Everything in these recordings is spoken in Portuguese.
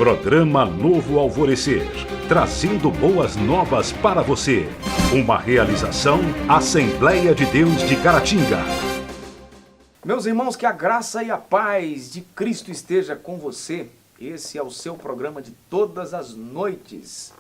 Programa Novo Alvorecer, trazendo boas novas para você. Uma realização Assembleia de Deus de Caratinga. Meus irmãos, que a graça e a paz de Cristo esteja com você. Esse é o seu programa de todas as noites.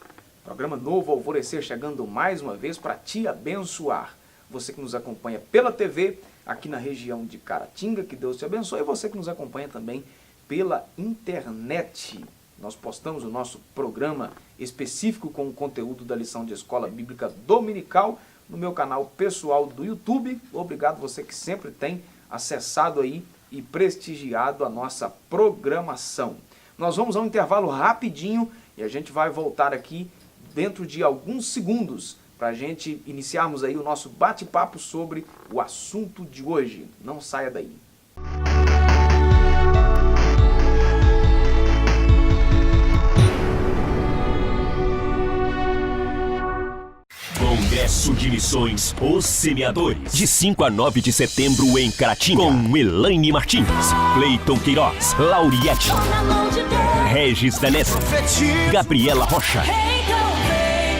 Programa Novo Alvorecer chegando mais uma vez para te abençoar. Você que nos acompanha pela TV, aqui na região de Caratinga, que Deus te abençoe. E você que nos acompanha também pela internet. Nós postamos o nosso programa específico com o conteúdo da lição de Escola Bíblica Dominical no meu canal pessoal do YouTube. Obrigado você que sempre tem acessado aí e prestigiado a nossa programação. Nós vamos a um intervalo rapidinho e a gente vai voltar aqui dentro de alguns segundos para a gente iniciarmos aí o nosso bate-papo sobre o assunto de hoje. Não saia daí. Congresso de Missões Os Semeadores, de 5 a 9 de setembro em Caratinga, com Elaine Martins, Cleiton Queiroz, Lauriette, Regis Danese, Gabriela Rocha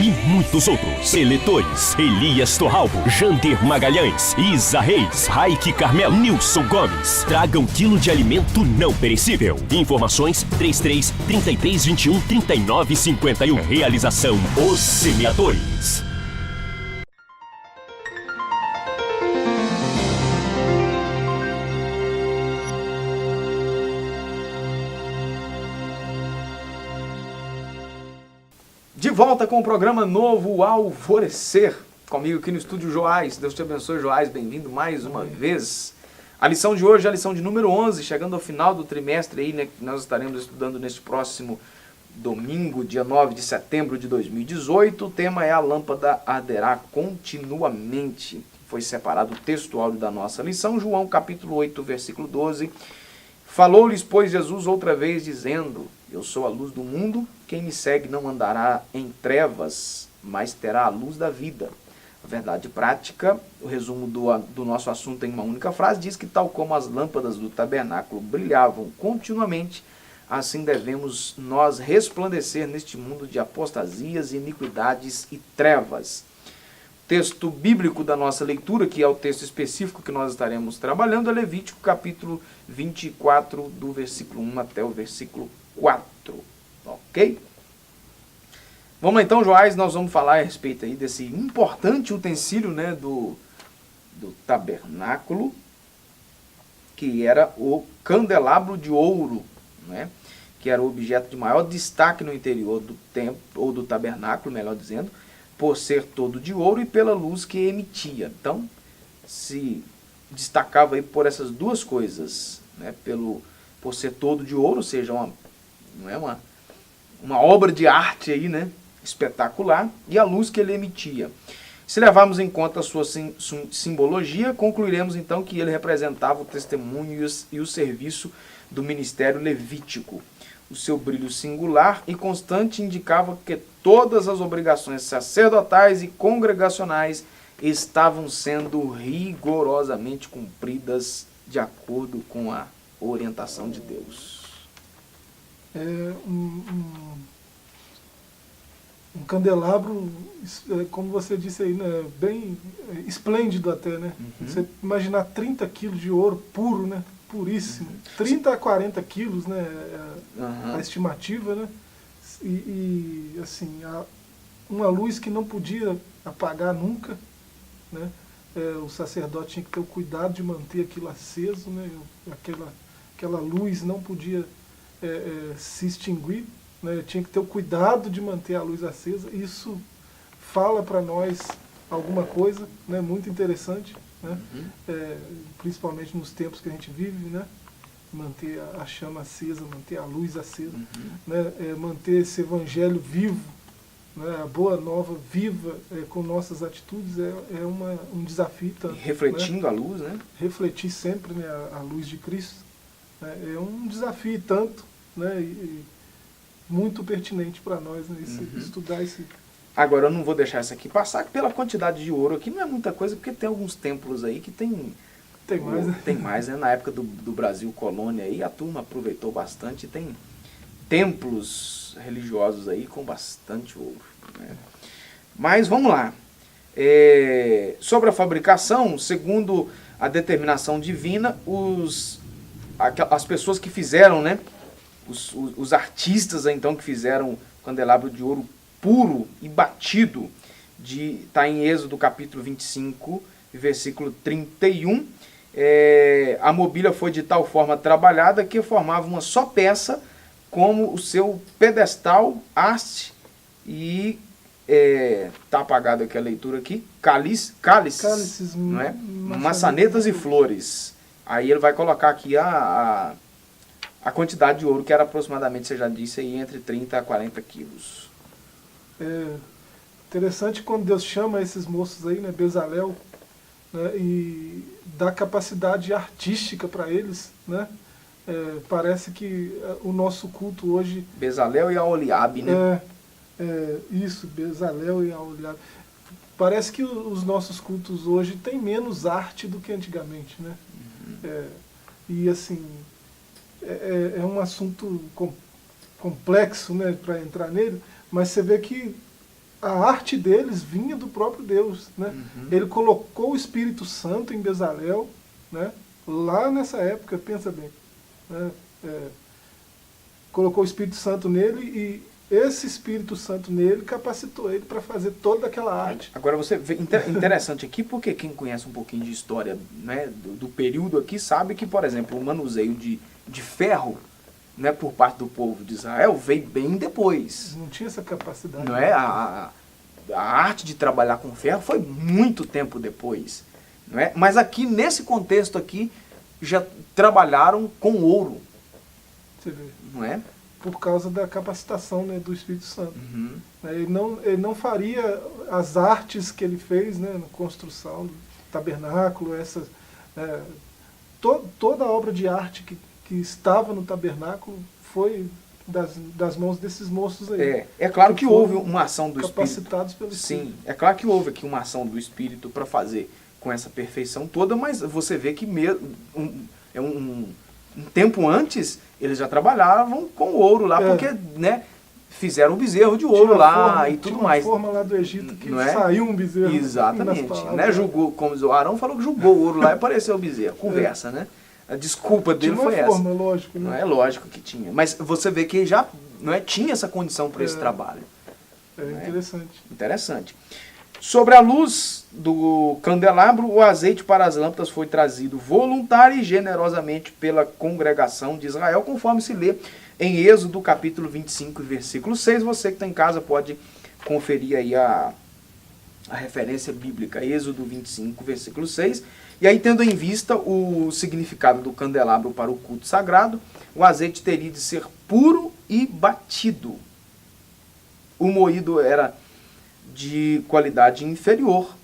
e muitos outros. Preletores: Elias Torralbo, Jander Magalhães, Isa Reis, Raik Carmelo, Nilson Gomes. Traga 1 quilo de alimento não perecível. Informações 33 33 21 39 51. Realização Os Semeadores. De volta com o programa Novo Alvorecer. Comigo aqui no estúdio Joás. Deus te abençoe, Joás. Bem-vindo mais uma vez. A lição de hoje é a lição de número 11, chegando ao final do trimestre aí, né, que nós estaremos estudando neste próximo domingo, dia 9 de setembro de 2018. O tema é: a lâmpada arderá continuamente. Foi separado o texto áudio da nossa lição, João capítulo 8, versículo 12. Falou-lhes, pois, Jesus outra vez, dizendo: eu sou a luz do mundo, quem me segue não andará em trevas, mas terá a luz da vida. A verdade prática, o resumo do nosso assunto em uma única frase, diz que tal como as lâmpadas do tabernáculo brilhavam continuamente, assim devemos nós resplandecer neste mundo de apostasias, iniquidades e trevas. Texto bíblico da nossa leitura, que é o texto específico que nós estaremos trabalhando, é Levítico capítulo 24, do versículo 1 até o versículo 4. Ok? Vamos lá então, Joás, nós vamos falar a respeito aí desse importante utensílio, né, do tabernáculo, que era o candelabro de ouro, né, que era o objeto de maior destaque no interior do templo, ou do tabernáculo, melhor dizendo, por ser todo de ouro e pela luz que emitia. Então, se destacava aí por essas duas coisas, né, por ser todo de ouro, ou seja, uma obra de arte aí, né, espetacular, e a luz que ele emitia. Se levarmos em conta a sua simbologia, concluiremos então que ele representava o testemunho e o serviço do ministério levítico. O seu brilho singular e constante indicava que todas as obrigações sacerdotais e congregacionais estavam sendo rigorosamente cumpridas de acordo com a orientação de Deus. Um candelabro, como você disse aí, né, bem esplêndido até, né? Uhum. Você imaginar 30 quilos de ouro puro, né? Puríssimo. 30 a 40 quilos, né? A estimativa, né? E assim, uma luz que não podia apagar nunca, né? O sacerdote tinha que ter o cuidado de manter aquilo aceso, né? Aquela luz não podia se extinguir, né? Tinha que ter o cuidado de manter a luz acesa. Isso fala para nós alguma coisa, né? Muito interessante, né? Principalmente nos tempos que a gente vive, né? Manter a chama acesa, manter a luz acesa, né? Manter esse evangelho vivo, né? A boa nova viva com nossas atitudes é um desafio tanto. E refletindo, né? A luz, né? Refletir sempre, né, a luz de Cristo, né? É um desafio tanto, né? E muito pertinente para nós, né? Estudar esse... Agora, eu não vou deixar isso aqui passar, que pela quantidade de ouro aqui não é muita coisa, porque tem alguns templos aí que tem mais, né? Tem mais, né? Na época do Brasil colônia aí, a turma aproveitou bastante. Tem templos religiosos aí com bastante ouro, né? Mas vamos lá. Sobre a fabricação, segundo a determinação divina, as pessoas que fizeram, né, os artistas então que fizeram o candelabro de ouro puro e batido, está em Êxodo capítulo 25, versículo 31, a mobília foi de tal forma trabalhada que formava uma só peça, como o seu pedestal, haste e está apagado aqui a leitura aqui, cálices, não é? Maçanetas e flores. Aí ele vai colocar aqui a quantidade de ouro, que era aproximadamente, você já disse, aí, entre 30 a 40 quilos. Interessante quando Deus chama esses moços aí, né, Bezalel, né, e dá capacidade artística para eles, né? Parece que o nosso culto hoje... Bezalel e Aholiabe, né? Isso, Bezalel e Aholiabe. Parece que os nossos cultos hoje têm menos arte do que antigamente, né? E assim, é um assunto complexo, né, para entrar nele, mas você vê que a arte deles vinha do próprio Deus, né? Ele colocou o Espírito Santo em Bezalel, né? Lá nessa época, pensa bem, né? Colocou o Espírito Santo nele e esse Espírito Santo nele capacitou ele para fazer toda aquela arte. Agora você vê, interessante aqui, porque quem conhece um pouquinho de história, né, do período aqui, sabe que, por exemplo, o manuseio de ferro, né, por parte do povo de Israel veio bem depois. Não tinha essa capacidade. Não é? A arte de trabalhar com ferro foi muito tempo depois. Não é? Mas aqui, nesse contexto aqui, já trabalharam com ouro. Você vê. Não é? Por causa da capacitação, né, do Espírito Santo. Ele não faria as artes que ele fez, né, na construção do tabernáculo, toda a obra de arte que estava no tabernáculo foi das mãos desses moços aí. É claro que houve uma ação do Espírito. Capacitados pelo Espírito. Sim, é claro que houve aqui uma ação do Espírito para fazer com essa perfeição toda, mas você vê que um tempo antes eles já trabalhavam com ouro lá, porque, né, fizeram um bezerro de ouro lá e tudo mais. Tinha uma forma lá do Egito que não é? Saiu um bezerro. Exatamente. Né? Julgou, como o Arão falou que julgou o ouro lá e apareceu o bezerro. Conversa, né? A desculpa dele foi essa. Tinha uma forma, lógico. Né? Não é lógico que tinha. Mas você vê que já não tinha essa condição para esse trabalho. Interessante. Interessante. Sobre a luz do candelabro, o azeite para as lâmpadas foi trazido voluntário e generosamente pela congregação de Israel, conforme se lê em Êxodo capítulo 25, versículo 6. Você que está em casa pode conferir aí a referência bíblica, Êxodo 25, versículo 6. E aí, tendo em vista o significado do candelabro para o culto sagrado, o azeite teria de ser puro e batido. O moído era de qualidade inferior.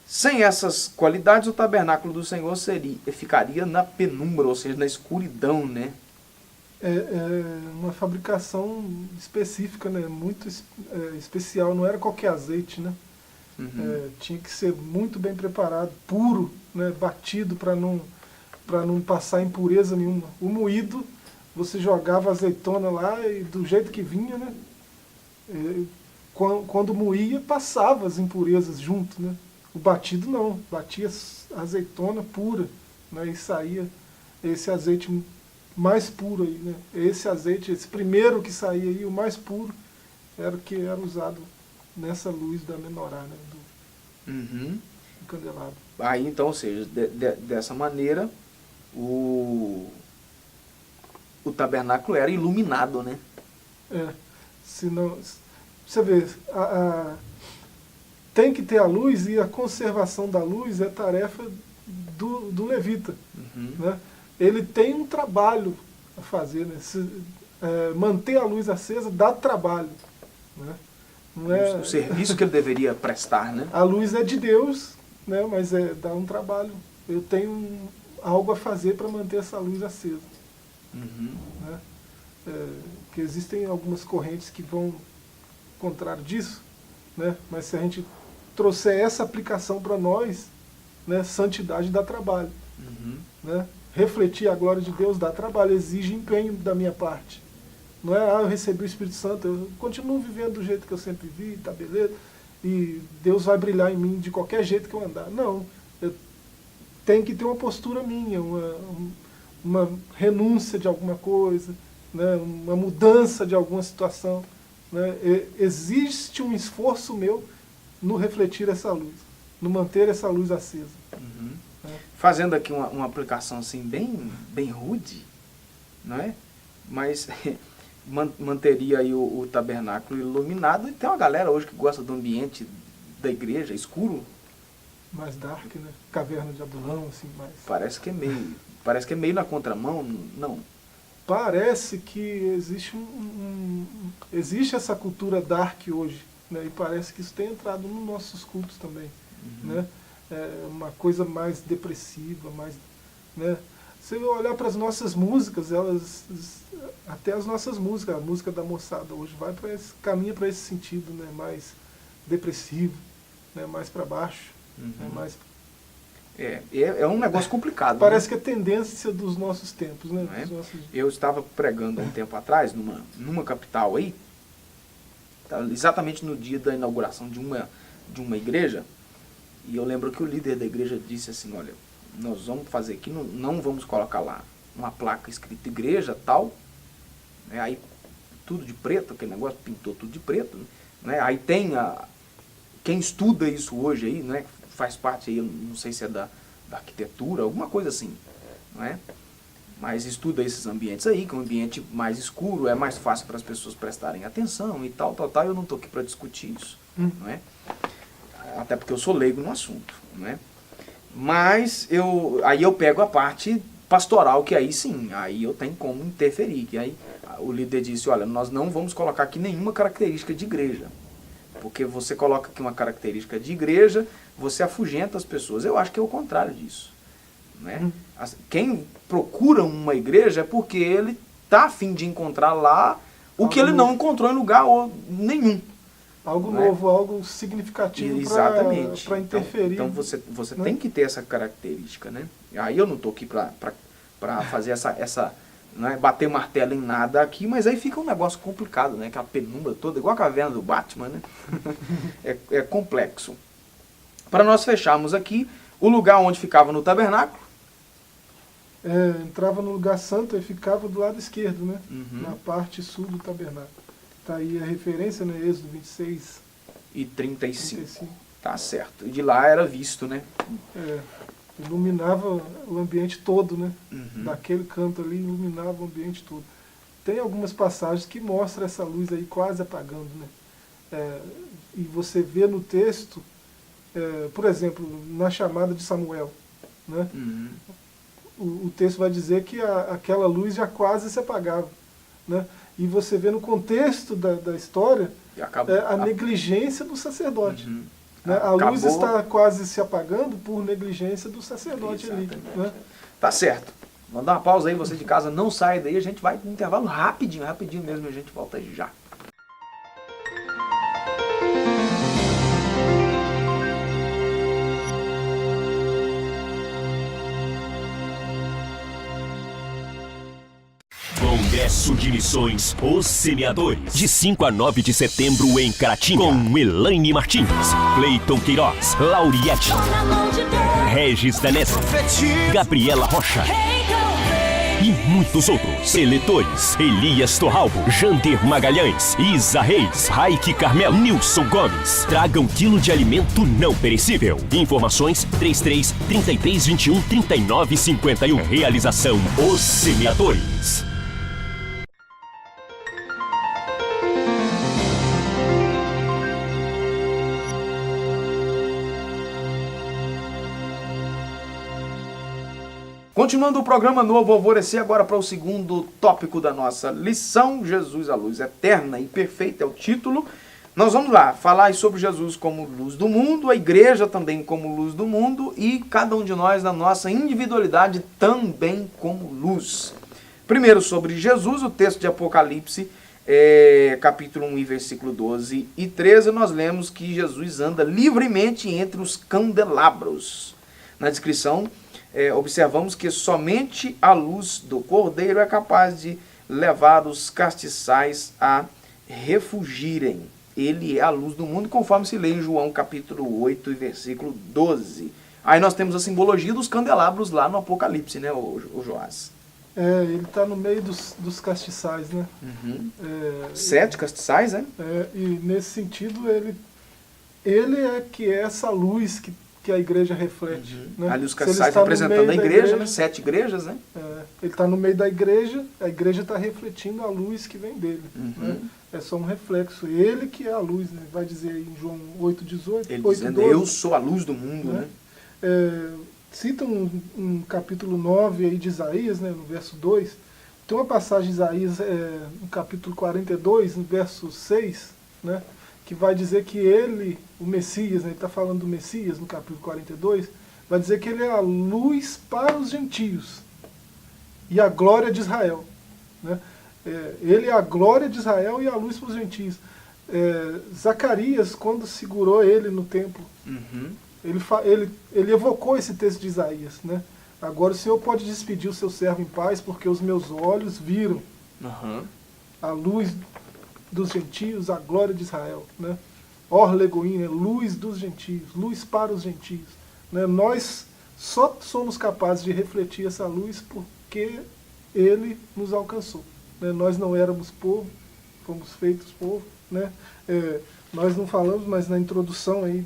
Sem essas qualidades, o tabernáculo do Senhor ficaria na penumbra, ou seja, na escuridão, né? É uma fabricação específica, né? Muito especial, não era qualquer azeite, né? Tinha que ser muito bem preparado, puro, né? Batido para não passar impureza nenhuma. O moído, você jogava azeitona lá e do jeito que vinha, né? Quando moía, passava as impurezas junto, né? O batido não, batia azeitona pura, né? E saía esse azeite mais puro aí, né? Esse azeite, esse primeiro que saía aí, o mais puro, era o que era usado nessa luz da menorá, né? Do candelabro. Aí então, ou seja, dessa maneira, o tabernáculo era iluminado, né? Senão, você vê, tem que ter a luz, e a conservação da luz é tarefa do levita. Né? Ele tem um trabalho a fazer, né? Manter a luz acesa dá trabalho. Né? Não é... O serviço que ele deveria prestar, né? A luz é de Deus, né? Mas dá um trabalho. Eu tenho algo a fazer para manter essa luz acesa. Né? Que existem algumas correntes que vão contrário disso, né? Mas se a gente trouxer essa aplicação para nós, né? Santidade dá trabalho. Né? Refletir a glória de Deus dá trabalho, exige empenho da minha parte. Não é, eu recebi o Espírito Santo, eu continuo vivendo do jeito que eu sempre vivi, tá beleza, e Deus vai brilhar em mim de qualquer jeito que eu andar. Não, eu tenho que ter uma postura minha, uma renúncia de alguma coisa, né, uma mudança de alguma situação. Né, existe um esforço meu no refletir essa luz, no manter essa luz acesa. Uhum. Fazendo aqui uma aplicação assim bem rude, não é? Mas manteria aí o tabernáculo iluminado, e tem uma galera hoje que gosta do ambiente da igreja escuro. Mais dark, né? Caverna de Adulão, assim, mais... Parece que é meio na contramão, não? Parece que existe existe essa cultura dark hoje, né? E parece que isso tem entrado nos nossos cultos também, né? É uma coisa mais depressiva, mais, né? Se eu olhar para as nossas músicas, até as nossas músicas, a música da moçada hoje caminha para esse sentido, né? Mais depressivo, né? Mais para baixo, né? Mais... É um negócio complicado. Parece, né? que é tendência dos nossos tempos, né? É? Dos nossos... Eu estava pregando há um tempo atrás, numa capital aí, exatamente no dia da inauguração de uma igreja, e eu lembro que o líder da igreja disse assim, olha, nós vamos fazer aqui, não vamos colocar lá uma placa escrita igreja, tal, né? Aí tudo de preto, aquele negócio pintou tudo de preto, né? Aí tem quem estuda isso hoje aí, né? Faz parte aí, eu não sei se é da arquitetura, alguma coisa assim, não é? Mas estuda esses ambientes aí, que é um ambiente mais escuro, é mais fácil para as pessoas prestarem atenção e tal, eu não estou aqui para discutir isso, não é? Até porque eu sou leigo no assunto, não é? Mas aí eu pego a parte pastoral, que aí sim, aí eu tenho como interferir, que aí o líder disse, olha, nós não vamos colocar aqui nenhuma característica de igreja, porque você coloca aqui uma característica de igreja, você afugenta as pessoas. Eu acho que é o contrário disso, né? Quem procura uma igreja é porque ele está a fim de encontrar lá o que ele não encontrou em lugar nenhum. Algo novo, algo significativo para interferir. Então você tem que ter essa característica, né? Aí eu não estou aqui para fazer essa né, bater martelo em nada aqui, mas aí fica um negócio complicado, né? Aquela penumbra toda, igual a caverna do Batman, né? é complexo. Para nós fecharmos aqui, o lugar onde ficava no tabernáculo. Entrava no lugar santo e ficava do lado esquerdo, né? Na parte sul do tabernáculo. Está aí a referência, né? Êxodo 26 e 35. Tá certo. E de lá era visto, né? Iluminava o ambiente todo, né? Daquele canto ali, iluminava o ambiente todo. Tem algumas passagens que mostram essa luz aí quase apagando, né? E você vê no texto, por exemplo, na chamada de Samuel, né? O texto vai dizer que aquela luz já quase se apagava, né? E você vê no contexto da história a negligência do sacerdote. Né? A luz está quase se apagando por negligência do sacerdote ali. Né? Tá certo. Vamos dar uma pausa aí, você de casa não sai daí, a gente vai no intervalo rapidinho mesmo, e a gente volta já. Congresso de Missões Os Semeadores, de 5 a 9 de setembro em Caratinga, com Elaine Martins, Cleiton Queiroz, Lauriette, Regis Danese, Gabriela Rocha e muitos outros. Eletores: Elias Torralbo, Jander Magalhães, Isa Reis, Raik Carmelo, Nilson Gomes. Traga 1 quilo de alimento não perecível. Informações 33 33 21 39 51. Realização Os Semeadores. Continuando o programa Novo Alvorecer, agora para o segundo tópico da nossa lição, Jesus, a luz eterna e perfeita é o título. Nós vamos lá falar sobre Jesus como luz do mundo, a igreja também como luz do mundo e cada um de nós na nossa individualidade também como luz. Primeiro sobre Jesus, o texto de Apocalipse, capítulo 1 e versículo 12 e 13, nós lemos que Jesus anda livremente entre os candelabros. Na descrição, observamos que somente a luz do Cordeiro é capaz de levar os castiçais a refugirem. Ele é a luz do mundo, conforme se lê em João capítulo 8 e versículo 12. Aí nós temos a simbologia dos candelabros lá no Apocalipse, né, o Joás? Ele está no meio dos castiçais, né? 7 castiçais, né? E nesse sentido, ele é que é essa luz que a igreja reflete. Né? Ali os castiçais representando a igreja, né? 7 igrejas, né? Ele está no meio da igreja, a igreja está refletindo a luz que vem dele. Né? É só um reflexo. Ele que é a luz, né? Vai dizer aí em João 8,18. Ele dizendo, 12, eu sou a luz do mundo, né? Cita um capítulo 9 aí de Isaías, né, no verso 2. Tem uma passagem de Isaías no capítulo 42, no verso 6, né, que vai dizer que ele, o Messias, né, ele está falando do Messias no capítulo 42, vai dizer que ele é a luz para os gentios e a glória de Israel. Né? Ele é a glória de Israel e a luz para os gentios. Zacarias, quando segurou ele no templo, ele evocou esse texto de Isaías, né? Agora o Senhor pode despedir o seu servo em paz, porque os meus olhos viram a luz dos gentios, a glória de Israel, né? Or legoim, luz dos gentios, luz para os gentios, né? Nós só somos capazes de refletir essa luz porque Ele nos alcançou, né? Nós não éramos povo, fomos feitos povo, né? Nós não falamos, mas na introdução aí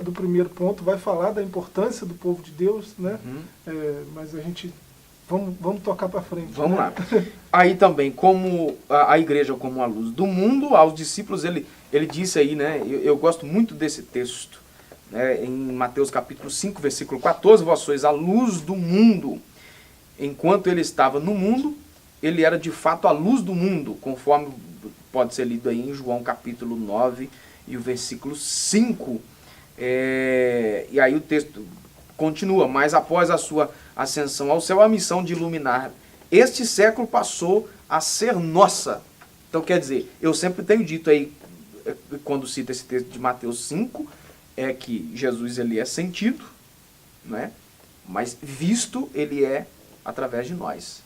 do primeiro ponto vai falar da importância do povo de Deus, né? Mas a gente vamos tocar para frente. Vamos lá. Aí também, como a igreja como a luz do mundo, aos discípulos ele disse aí, né? Eu gosto muito desse texto, né? Em Mateus capítulo 5, versículo 14, vós sois a luz do mundo. Enquanto ele estava no mundo, ele era de fato a luz do mundo, conforme pode ser lido aí em João capítulo 9 e o versículo 5. E aí o texto continua, mas após a sua ascensão ao céu, a missão de iluminar este século passou a ser nossa. Então quer dizer, eu sempre tenho dito aí, quando cito esse texto de Mateus 5, é que Jesus ele é sentido, né? Mas visto ele é através de nós.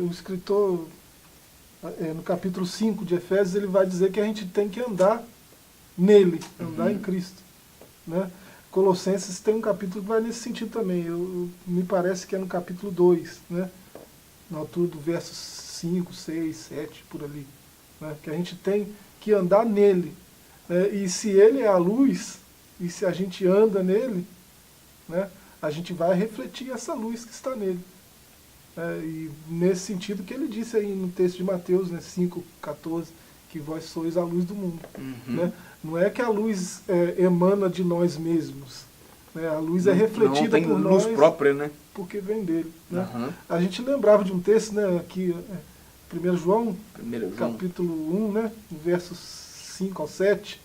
O escritor, no capítulo 5 de Efésios, ele vai dizer que a gente tem que andar nele, andar em Cristo, né? Colossenses tem um capítulo que vai nesse sentido também. Me parece que é no capítulo 2, né? Na altura do verso 5, 6, 7, por ali, né? Que a gente tem que andar nele, né? E se ele é a luz, e se a gente anda nele, né? A gente vai refletir essa luz que está nele. E nesse sentido que ele disse aí no texto de Mateus, né, 5,14, que vós sois a luz do mundo. Né? Não é que a luz emana de nós mesmos. Né? A luz é refletida por nós. Luz própria, né? Porque vem dele. Né? A gente lembrava de um texto, né, aqui, 1 João, capítulo 1, né, versos 5 ao 7.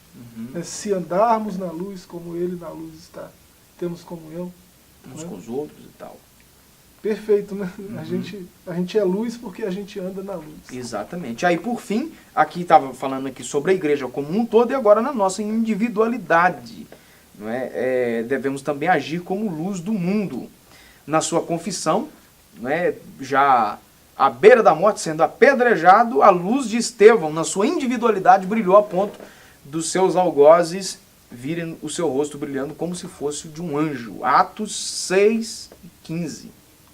Se andarmos na luz como ele na luz está, temos comunhão uns com os outros e tal. Perfeito, né? A gente é luz porque a gente anda na luz. Exatamente. Aí, por fim, aqui estava falando aqui sobre a igreja como um todo e agora na nossa individualidade. Não é? Devemos também agir como luz do mundo. Na sua confissão, não é? Já à beira da morte, sendo apedrejado, a luz de Estevão, na sua individualidade, brilhou a ponto dos seus algozes virem o seu rosto brilhando como se fosse de um anjo. Atos 6:15.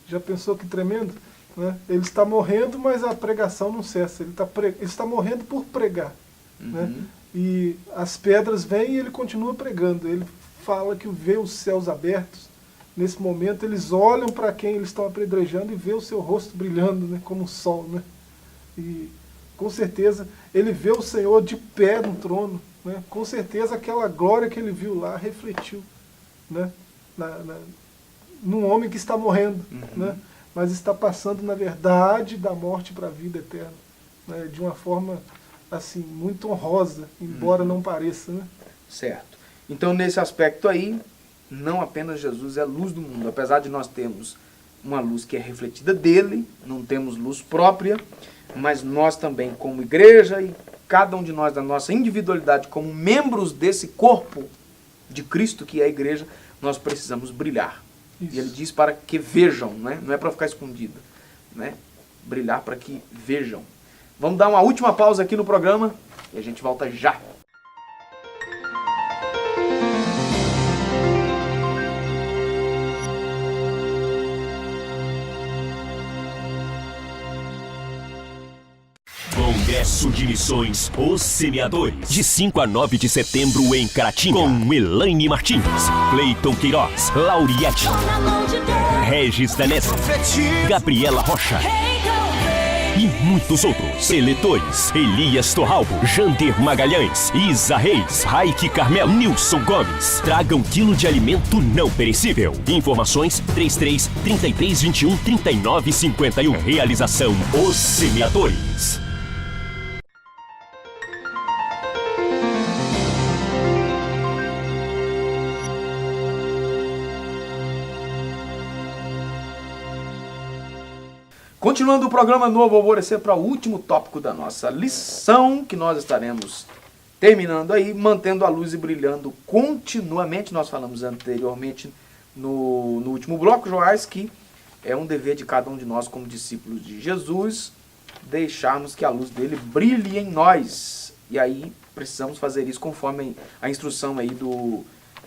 Já pensou que tremendo? Né? Ele está morrendo, mas a pregação não cessa. Ele está morrendo por pregar. Né? E as pedras vêm e ele continua pregando. Ele fala que vê os céus abertos. Nesse momento, eles olham para quem eles estão apedrejando e vê o seu rosto brilhando, né? Como o sol. Né? E, com certeza, ele vê o Senhor de pé no trono. Né? Com certeza, aquela glória que ele viu lá refletiu, né? Num homem que está morrendo, né? Mas está passando, na verdade, da morte para a vida eterna, né? De uma forma assim, muito honrosa, embora não pareça. Né? Certo. Então, nesse aspecto aí, não apenas Jesus é a luz do mundo, apesar de nós termos uma luz que é refletida dele, não temos luz própria, mas nós também, como igreja, e cada um de nós, da nossa individualidade, como membros desse corpo de Cristo, que é a igreja, nós precisamos brilhar. Isso. E ele diz para que vejam, né? Não é para ficar escondido. Né? brilhar para que vejam. Vamos dar uma última pausa aqui no programa e a gente volta já. Congresso de Missões Os Semeadores, de 5 a 9 de setembro em Caratinga, com Elaine Martins, Cleiton Queiroz, Lauriette, Regis Danese, Gabriela Rocha e muitos outros. Preletores: Elias Torralbo, Jander Magalhães, Isa Reis, Raik Carmel, Nilson Gomes. Traga 1 quilo de alimento não perecível. Informações 33 33 21 39 51. Realização Os Semeadores. Continuando o programa Novo Alvorecer para o último tópico da nossa lição, que nós estaremos terminando aí, mantendo a luz e brilhando continuamente. Nós falamos anteriormente no último bloco, Joás, que é um dever de cada um de nós como discípulos de Jesus, deixarmos que a luz dele brilhe em nós. E aí precisamos fazer isso conforme a instrução aí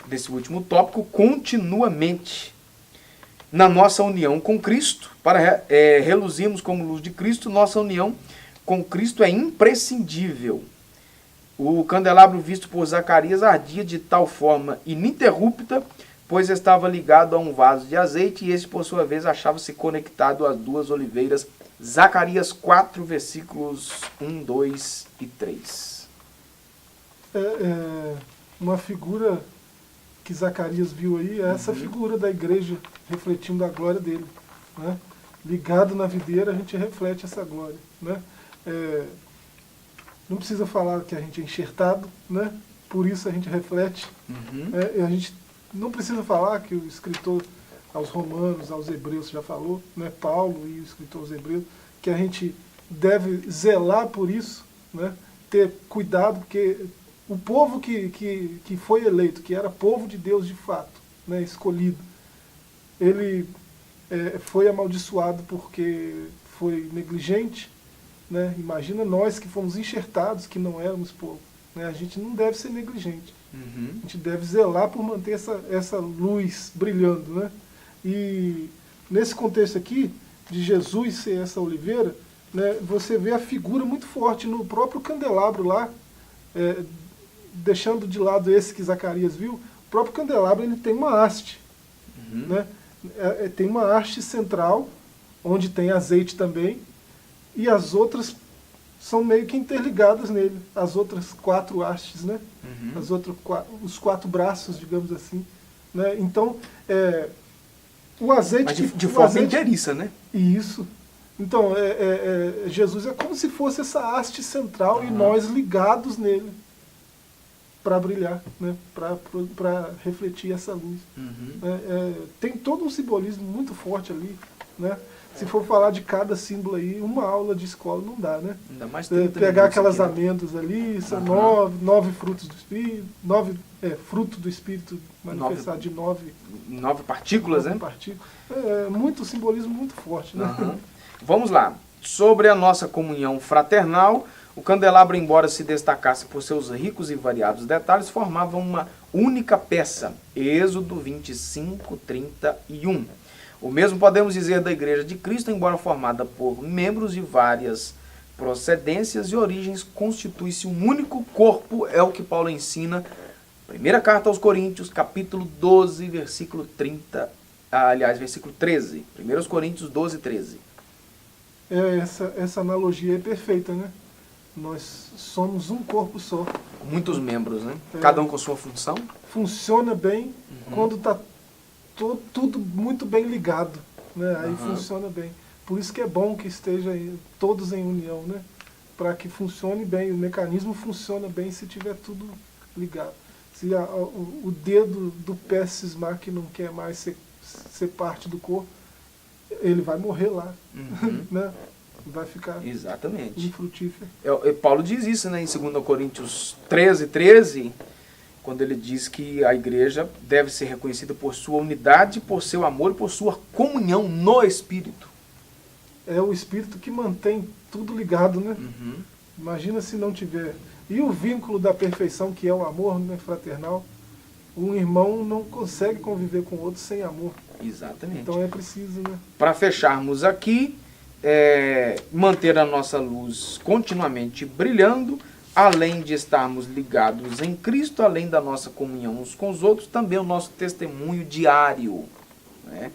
desse último tópico, continuamente. Na nossa união com Cristo, para reluzirmos como luz de Cristo, nossa união com Cristo é imprescindível. O candelabro visto por Zacarias ardia de tal forma ininterrupta, pois estava ligado a um vaso de azeite, e este, por sua vez, achava-se conectado às 2 oliveiras. Zacarias 4, versículos 1, 2 e 3. Uma figura que Zacarias viu aí, é essa figura da igreja refletindo a glória dele, né? Ligado na videira, a gente reflete essa glória, né? Não precisa falar que a gente é enxertado, né? Por isso a gente reflete. A gente não precisa falar que o escritor aos Romanos, aos Hebreus já falou, né? Paulo e o escritor aos Hebreus, que a gente deve zelar por isso, né? Ter cuidado, porque o povo que foi eleito, que era povo de Deus de fato, né, escolhido, ele foi amaldiçoado porque foi negligente, né? Imagina nós que fomos enxertados, que não éramos povo, né? A gente não deve ser negligente. A gente deve zelar por manter essa luz brilhando, né? E nesse contexto aqui, de Jesus ser essa oliveira, né, você vê a figura muito forte no próprio candelabro lá, deixando de lado esse que Zacarias viu. O próprio candelabro ele tem uma haste, né? Tem uma haste central, onde tem azeite também, e as outras são meio que interligadas nele, as outras 4 hastes, né? Os 4 braços, digamos assim, né? Então, o azeite... Mas de forma inteiriça, né? Isso. Então, Jesus é como se fosse essa haste central e nós ligados nele para brilhar, né? Para refletir essa luz. Tem todo um simbolismo muito forte ali, né? Se for falar de cada símbolo aí, uma aula de escola não dá, né? Ainda mais pegar aquelas amêndoas ali, são 9 frutos do Espírito, 9 fruto do Espírito manifestado de 9 partículas, né? Partículas. Muito simbolismo muito forte, né? Vamos lá. Sobre a nossa comunhão fraternal, o candelabro, embora se destacasse por seus ricos e variados detalhes, formava uma única peça. Êxodo 25, 31. O mesmo podemos dizer da Igreja de Cristo, embora formada por membros de várias procedências e origens, constitui-se um único corpo, é o que Paulo ensina. Primeira carta aos Coríntios, capítulo 12, versículo 30, versículo 13. 1 Coríntios 12, 13. Essa analogia é perfeita, né? Nós somos um corpo só. Muitos membros, né? Cada um com sua função. Funciona bem quando está tudo muito bem ligado, né? Aí funciona bem. Por isso que é bom que estejam todos em união, né? Para que funcione bem, o mecanismo funciona bem se tiver tudo ligado. Se o dedo do pé cismar que não quer mais ser parte do corpo, ele vai morrer lá, né? Vai ficar infrutífero. Paulo diz isso, né, em 2 Coríntios 13, 13, quando ele diz que a igreja deve ser reconhecida por sua unidade, por seu amor e por sua comunhão no Espírito. é o Espírito que mantém tudo ligado, né? Uhum. Imagina se não tiver. E o vínculo da perfeição, que é o amor, né, fraternal. Um irmão não consegue conviver com o outro sem amor. Exatamente. Então é preciso, né? Para fecharmos aqui, manter a nossa luz continuamente brilhando, além de estarmos ligados em Cristo, além da nossa comunhão uns com os outros, também o nosso testemunho diário, né?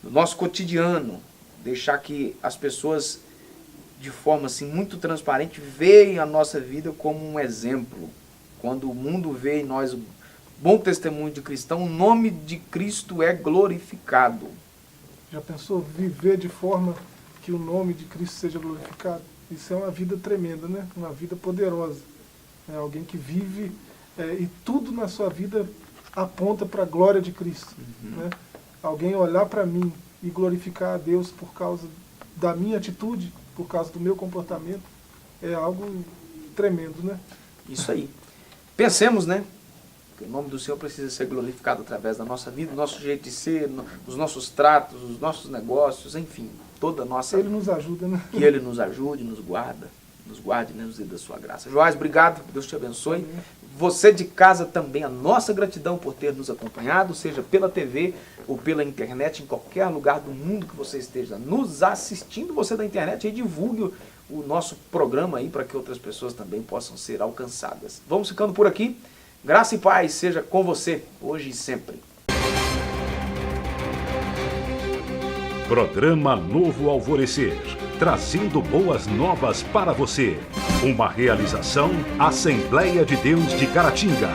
O nosso cotidiano, deixar que as pessoas, de forma assim, muito transparente, veem a nossa vida como um exemplo. Quando o mundo vê em nós o bom testemunho de cristão, o nome de Cristo é glorificado. Já pensou viver de forma que o nome de Cristo seja glorificado? Isso é uma vida tremenda, né? Uma vida poderosa. É alguém que vive e tudo na sua vida aponta para a glória de Cristo. Né? Alguém olhar para mim e glorificar a Deus por causa da minha atitude, por causa do meu comportamento, é algo tremendo, né? Isso aí. Pensemos, né? Que o nome do Senhor precisa ser glorificado através da nossa vida, do nosso jeito de ser, os nossos tratos, os nossos negócios, enfim, toda a nossa... Ele nos ajuda, né? Que Ele nos ajude, nos guarde, né, nos dê da sua graça. Joás, obrigado, Deus te abençoe. Amém. Você de casa também, a nossa gratidão por ter nos acompanhado, seja pela TV ou pela internet, em qualquer lugar do mundo que você esteja nos assistindo, você da internet, aí divulgue o nosso programa aí para que outras pessoas também possam ser alcançadas. Vamos ficando por aqui. Graça e paz seja com você, hoje e sempre. Programa Novo Alvorecer, trazendo boas novas para você. Uma realização Assembleia de Deus de Caratinga.